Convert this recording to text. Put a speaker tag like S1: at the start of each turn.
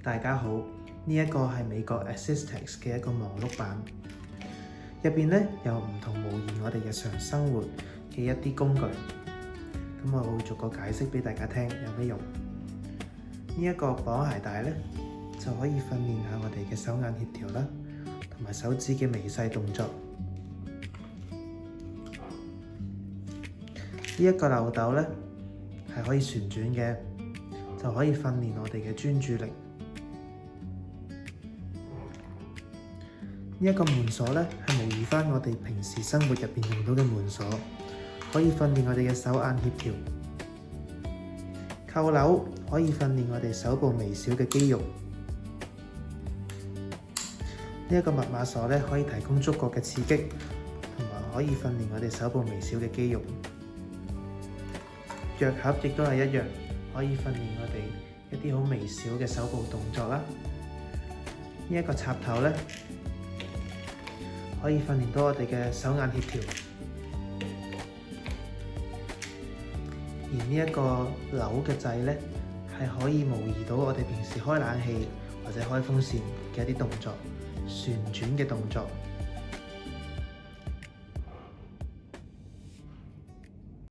S1: 大家好，呢一個係美國 Assist-Tech 嘅一個忙碌版，入邊咧有唔同模擬我哋日常生活嘅一啲工具。咁我會逐個解釋俾大家聽有咩用。呢一個綁鞋帶咧就可以訓練下我哋嘅手眼協調啦，同埋手指嘅微細動作。呢一個漏斗咧係可以旋轉嘅，就可以訓練我哋嘅專注力。呢一個門鎖咧係模擬翻我哋平時生活入邊用到嘅門鎖，可以訓練我哋嘅手眼協調。扣鈕可以訓練我哋手部微小嘅肌肉。呢一個密碼鎖咧可以提供觸覺嘅刺激，同埋可以訓練我哋手部微小嘅肌肉。藥盒亦都係一樣，可以訓練我哋一啲好微小嘅手部動作啦。呢一個插頭咧可以訓練到我哋嘅手眼協調。而呢一個扭嘅掣咧，係可以模擬到我哋平時開冷氣或者開風扇嘅一啲動作，旋轉嘅動作。